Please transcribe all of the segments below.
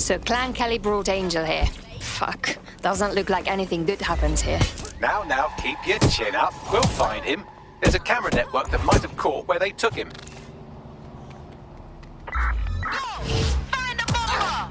So Clan Kelly brought Angel here. Fuck. Doesn't look like anything good happens here. Now, keep your chin up. We'll find him. There's a camera network that might have caught where they took him. Find the bomber!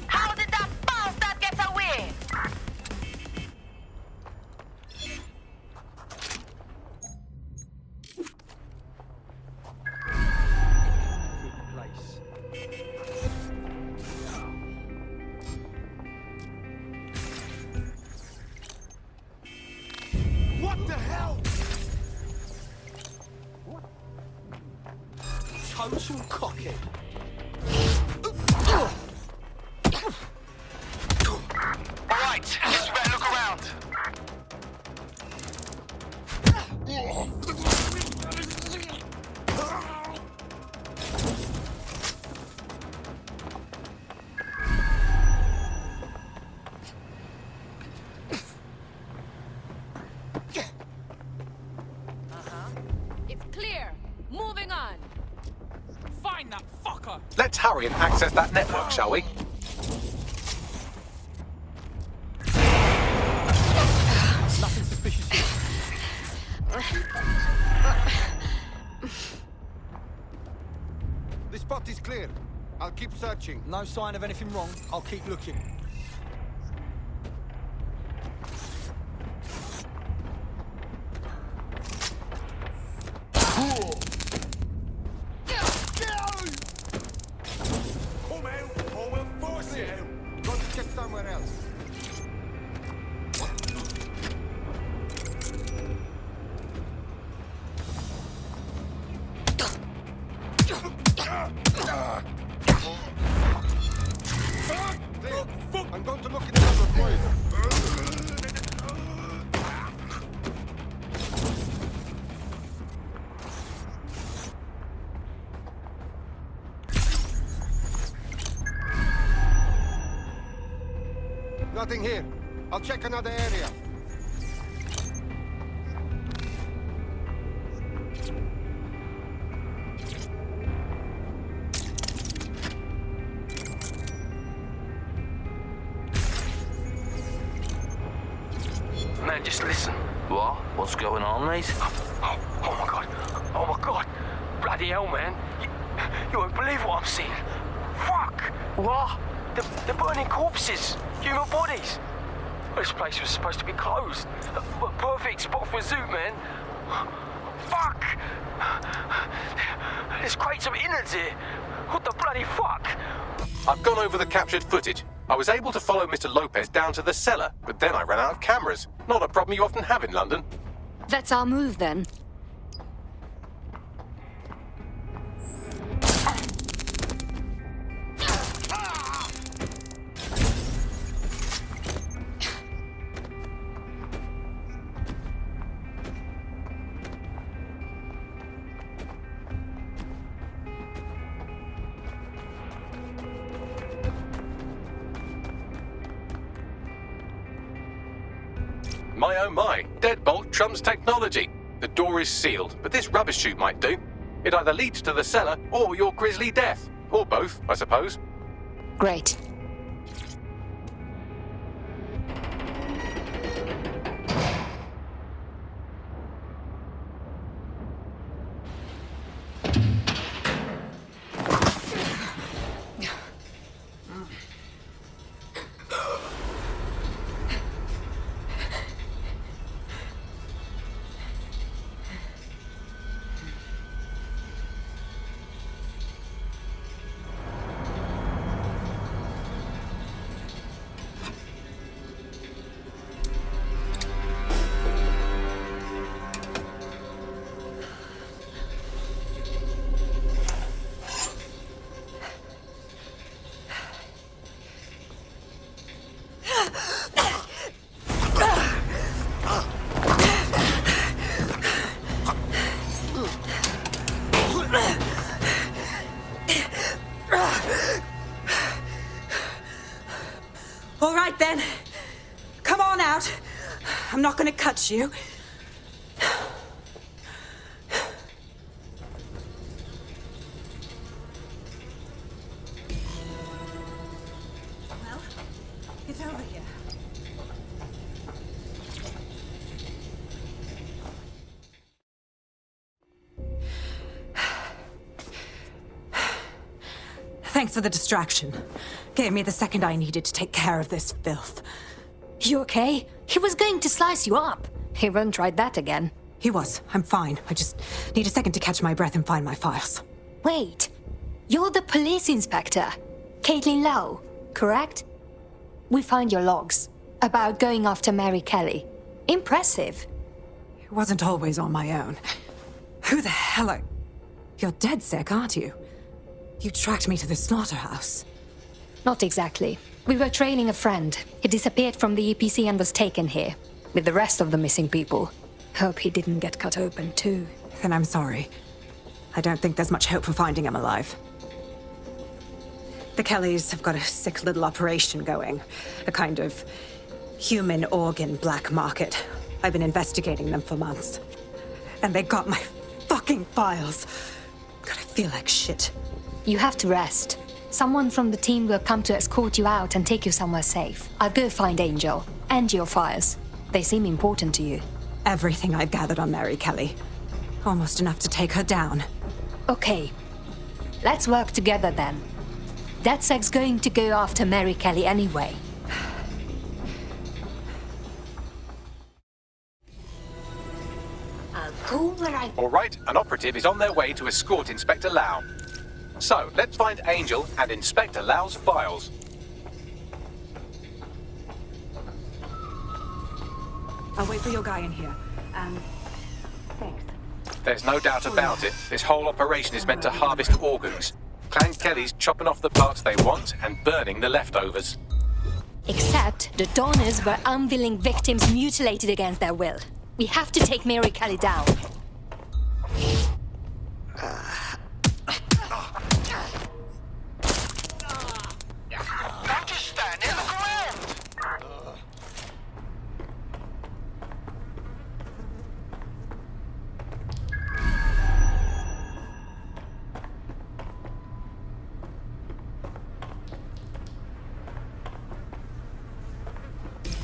How did that bastard get away? What the hell? Total cockhead. Alright, let's better look around. It's clear. Moving on. Find that fucker. Let's hurry and access that network, shall we? Nothing suspicious here. The spot is clear. I'll keep searching. No sign of anything wrong. I'll keep looking. Come out, or we'll force you out. Got to check somewhere else. Clear. I'm going to look in another place. Nothing here. I'll check another area. Man, just listen. What? What's going on, mate? Oh my god. Oh my god. Bloody hell, man. You won't believe what I'm seeing. Fuck. What? They're burning corpses. Human bodies. This place was supposed to be closed. A perfect spot for a zoo, man. Fuck. There's crates of innards here. What the bloody fuck? I've gone over the captured footage. I was able to follow Mr. Lopez down to the cellar, but then I ran out of cameras. Not a problem you often have in London. That's our move then. My oh my, deadbolt trumps technology. The door is sealed, but this rubbish chute might do. It either leads to the cellar or your grisly death. Or both, I suppose. Great. All right then. Come on out. I'm not gonna cut you. Well, get over here. Thanks for the distraction. Gave me the second I needed to take care of this filth. You okay? He was going to slice you up. He won't try that again. He was. I'm fine. I just need a second to catch my breath and find my files. Wait. You're the police inspector. Caitlin Lau, correct? We found your logs about going after Mary Kelly. Impressive. It wasn't always on my own. Who the hell are... You're dead sick, aren't you? You tracked me to the slaughterhouse. Not exactly. We were training a friend. He disappeared from the EPC and was taken here, with the rest of the missing people. Hope he didn't get cut open too. Then I'm sorry. I don't think there's much hope for finding him alive. The Kellys have got a sick little operation going. A kind of human organ black market. I've been investigating them for months. And they got my fucking files. God, I feel like shit. You have to rest. Someone from the team will come to escort you out and take you somewhere safe. I'll go find Angel and your files. They seem important to you. Everything I've gathered on Mary Kelly. Almost enough to take her down. Okay. Let's work together then. DedSec's going to go after Mary Kelly anyway. I'll go where I... All right, an operative is on their way to escort Inspector Lau. So, let's find Angel and Inspector Lau's files. I'll wait for your guy in here. Thanks. There's no doubt about it. This whole operation is meant to harvest organs. Clan Kelly's chopping off the parts they want and burning the leftovers. Except the donors were unwilling victims mutilated against their will. We have to take Mary Kelly down. Don't just stand there, look around!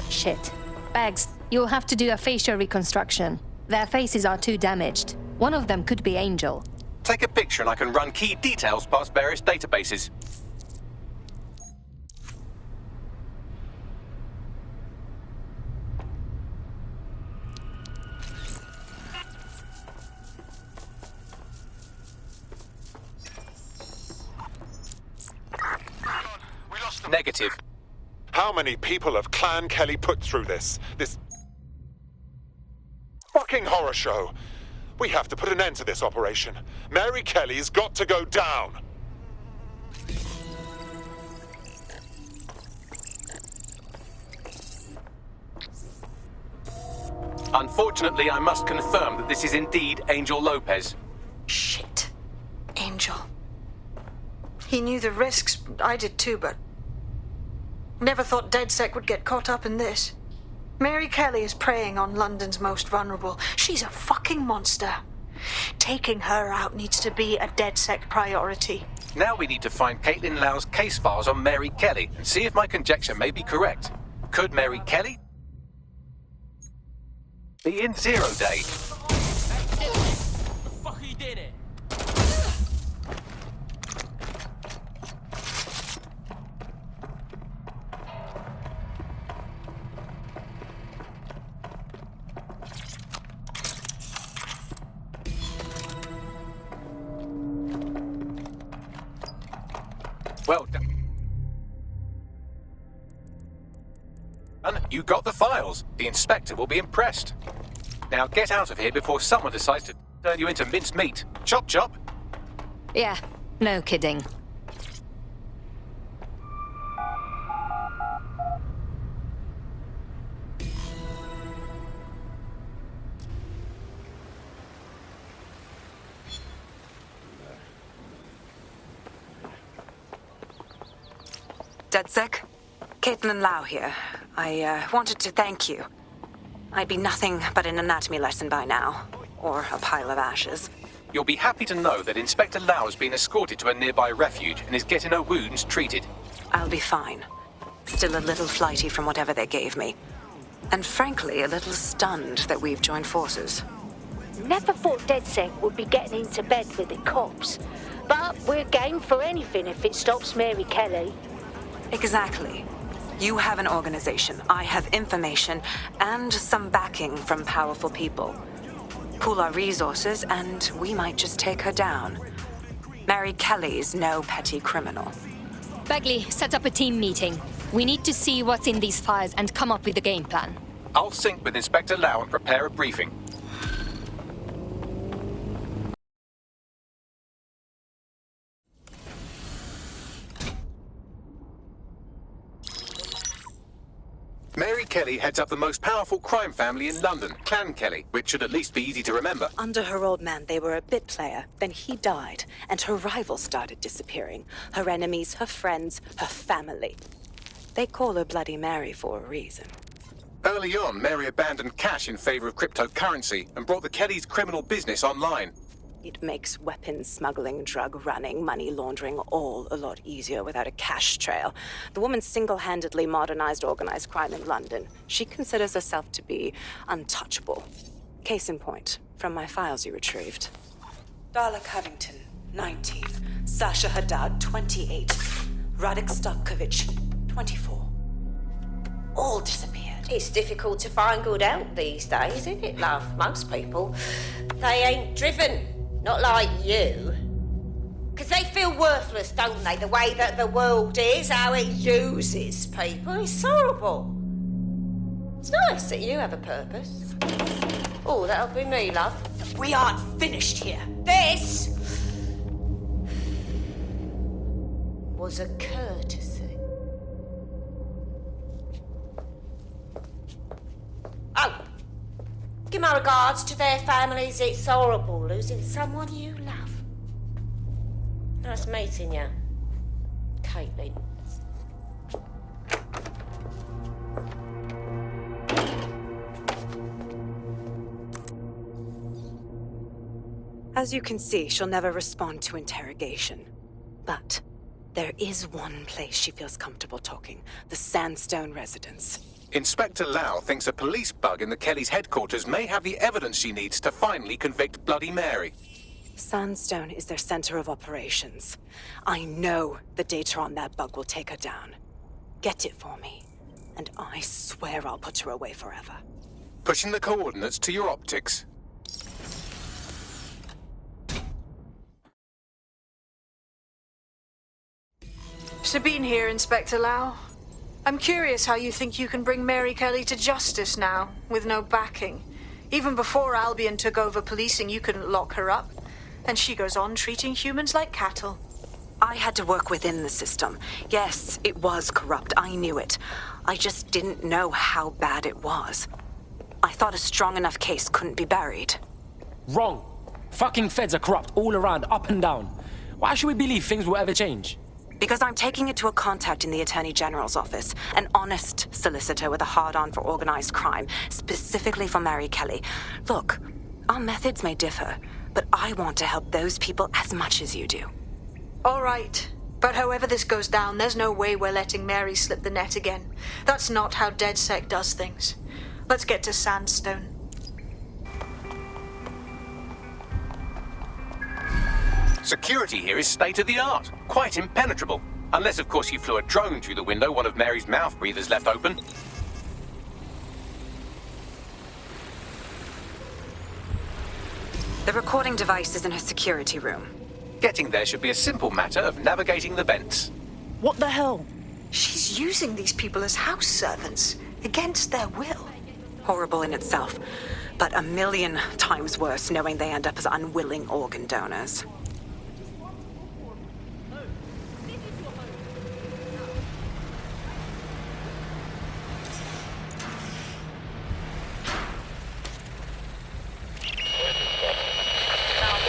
Shit. Bags, you'll have to do a facial reconstruction. Their faces are too damaged. One of them could be Angel. Take a picture and I can run key details past various databases. We lost them. Negative. How many people have Clan Kelly put through this fucking horror show? We have to put an end to this operation. Mary Kelly's got to go down. Unfortunately, I must confirm that this is indeed Angel Lopez. Shit. Angel. He knew the risks. I did too, but... Never thought DedSec would get caught up in this. Mary Kelly is preying on London's most vulnerable. She's a fucking monster. Taking her out needs to be a DedSec priority. Now we need to find Caitlin Lau's case files on Mary Kelly and see if my conjecture may be correct. Could Mary Kelly be in 0 Day? The fuck he did it! Well done. You got the files. The inspector will be impressed. Now get out of here before someone decides to turn you into minced meat. Chop chop. Yeah, no kidding. DedSec? Caitlin Lau here. I wanted to thank you. I'd be nothing but an anatomy lesson by now. Or a pile of ashes. You'll be happy to know that Inspector Lau has been escorted to a nearby refuge and is getting her wounds treated. I'll be fine. Still a little flighty from whatever they gave me. And frankly, a little stunned that we've joined forces. Never thought DedSec would be getting into bed with the cops. But we're game for anything if it stops Mary Kelly. Exactly. You have an organization, I have information, and some backing from powerful people. Pool our resources, and we might just take her down. Mary Kelly's no petty criminal. Bagley, set up a team meeting. We need to see what's in these files and come up with a game plan. I'll sync with Inspector Lau and prepare a briefing. Mary Kelly heads up the most powerful crime family in London, Clan Kelly, which should at least be easy to remember. Under her old man, they were a bit player. Then he died, and her rivals started disappearing. Her enemies, her friends, her family. They call her Bloody Mary for a reason. Early on, Mary abandoned cash in favor of cryptocurrency and brought the Kellys' criminal business online. It makes weapons smuggling, drug running, money laundering all a lot easier without a cash trail. The woman single-handedly modernized organized crime in London. She considers herself to be untouchable. Case in point, from my files you retrieved. Darla Covington, 19. Sasha Haddad, 28. Radek Stokovich, 24. All disappeared. It's difficult to find good help these days, isn't it, love? Most people, they ain't driven. Not like you. Because they feel worthless, don't they? The way that the world is, how it uses people. It's horrible. It's nice that you have a purpose. Oh, that'll be me, love. We aren't finished here. This was a courtesy. Oh. Give my regards to their families. It's horrible losing someone you love. Nice meeting you, Caitlin. As you can see, she'll never respond to interrogation. But there is one place she feels comfortable talking. The Sandstone residence. Inspector Lau thinks a police bug in the Kellys' headquarters may have the evidence she needs to finally convict Bloody Mary. Sandstone is their center of operations. I know the data on that bug will take her down. Get it for me, and I swear I'll put her away forever. Pushing the coordinates to your optics. Sabine here, Inspector Lau. I'm curious how you think you can bring Mary Kelly to justice now, with no backing. Even before Albion took over policing, you couldn't lock her up. And she goes on treating humans like cattle. I had to work within the system. Yes, it was corrupt. I knew it. I just didn't know how bad it was. I thought a strong enough case couldn't be buried. Wrong. Fucking feds are corrupt all around, up and down. Why should we believe things will ever change? Because I'm taking it to a contact in the Attorney General's office, an honest solicitor with a hard-on for organized crime, specifically for Mary Kelly. Look, our methods may differ, but I want to help those people as much as you do. All right. But however this goes down, there's no way we're letting Mary slip the net again. That's not how DedSec does things. Let's get to Sandstone. Security here is state-of-the-art, quite impenetrable. Unless, of course, you flew a drone through the window one of Mary's mouth breathers left open. The recording device is in her security room. Getting there should be a simple matter of navigating the vents. What the hell? She's using these people as house servants, against their will. Horrible in itself, but a million times worse knowing they end up as unwilling organ donors.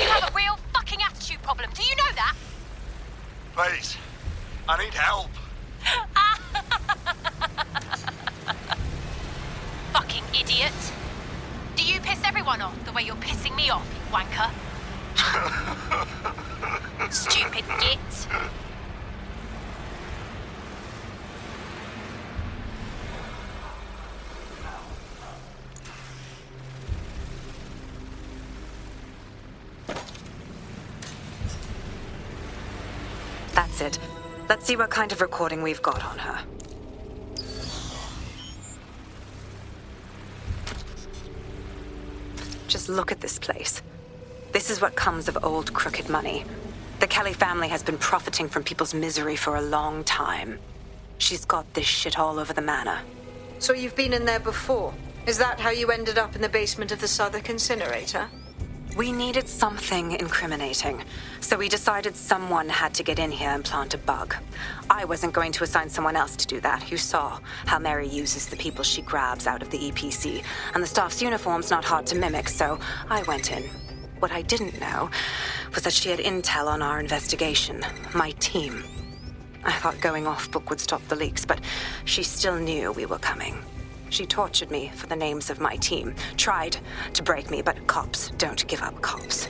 You have a real fucking attitude problem. Do you know that? Please, I need help. the way you're pissing me off, you wanker. Stupid git. That's it. Let's see what kind of recording we've got on her. Just look at this place. This is what comes of old crooked money. The Kelly family has been profiting from people's misery for a long time. She's got this shit all over the manor. So you've been in there before? Is that how you ended up in the basement of the Southwark incinerator? We needed something incriminating, so we decided someone had to get in here and plant a bug. I wasn't going to assign someone else to do that. You saw how Mary uses the people she grabs out of the EPC, and the staff's uniform's not hard to mimic, so I went in. What I didn't know was that she had intel on our investigation, my team. I thought going off book would stop the leaks, but she still knew we were coming. She tortured me for the names of my team, tried to break me, but cops don't give up cops.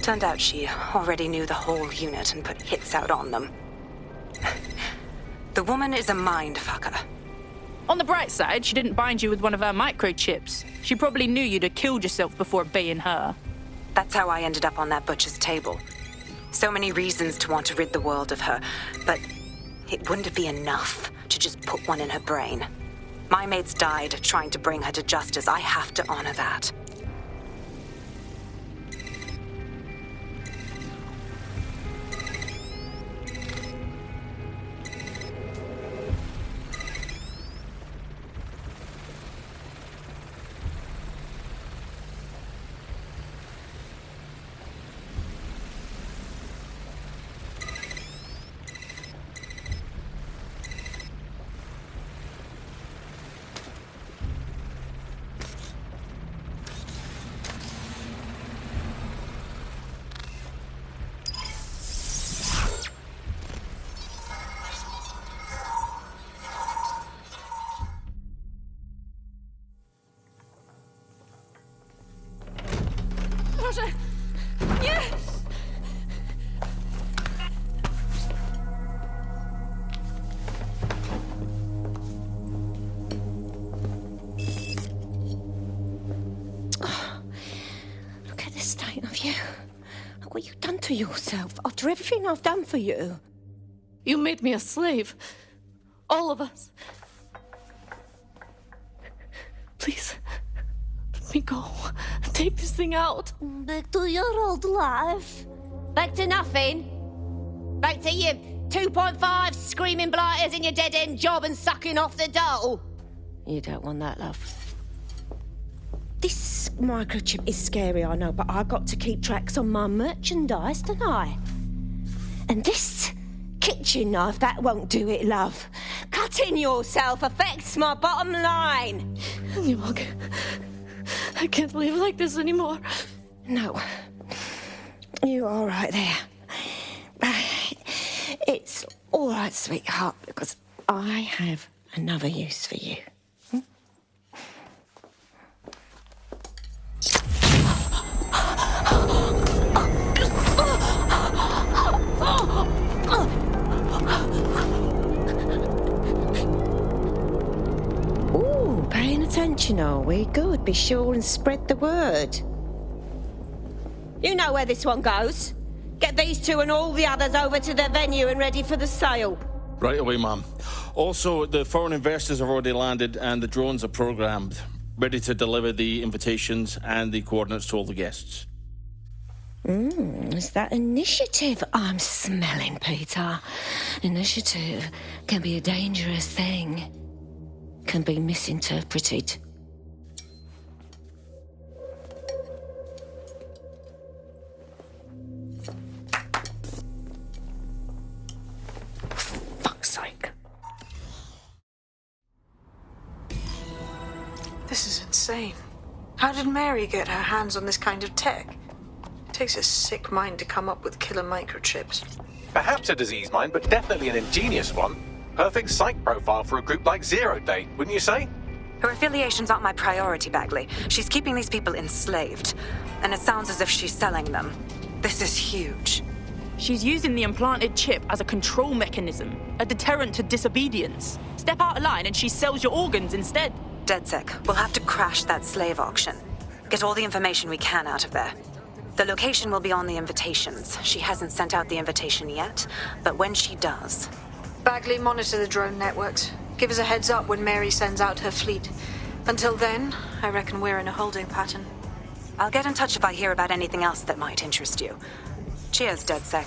Turned out she already knew the whole unit and put hits out on them. The woman is a mind fucker. On the bright side, she didn't bind you with one of her microchips. She probably knew you'd have killed yourself before being her. That's how I ended up on that butcher's table. So many reasons to want to rid the world of her, but it wouldn't be enough to just put one in her brain. My mates died trying to bring her to justice. I have to honor that. Yes! Oh, look at the state of you. Look what you've done to yourself after everything I've done for you. You made me a slave. All of us. Please, let me go. Take this thing out. Back to your old life. Back to nothing. Back to you 2.5 screaming blighters in your dead-end job and sucking off the dole. You don't want that, love. This microchip is scary, I know, but I got to keep tracks on my merchandise, don't I? And this kitchen knife, that won't do it, love. Cutting yourself affects my bottom line. I can't live like this anymore. No. You're all right there. It's all right, sweetheart, because I have another use for you. Ooh, paying attention, are we? Good. Be sure and spread the word. You know where this one goes. Get these two and all the others over to the venue and ready for the sale. Right away, ma'am. Also, the foreign investors have already landed and the drones are programmed, ready to deliver the invitations and the coordinates to all the guests. Is that initiative I'm smelling, Peter? Initiative can be a dangerous thing. Can be misinterpreted. Fuck's sake. This is insane. How did Mary get her hands on this kind of tech? It takes a sick mind to come up with killer microchips. Perhaps a disease mind, but definitely an ingenious one. Perfect psych profile for a group like Zero Day, wouldn't you say? Her affiliations aren't my priority, Bagley. She's keeping these people enslaved. And it sounds as if she's selling them. This is huge. She's using the implanted chip as a control mechanism, a deterrent to disobedience. Step out of line and she sells your organs instead. DedSec, we'll have to crash that slave auction. Get all the information we can out of there. The location will be on the invitations. She hasn't sent out the invitation yet, but when she does... Bagley, monitor the drone networks. Give us a heads up when Mary sends out her fleet. Until then, I reckon we're in a holding pattern. I'll get in touch if I hear about anything else that might interest you. Cheers, DedSec.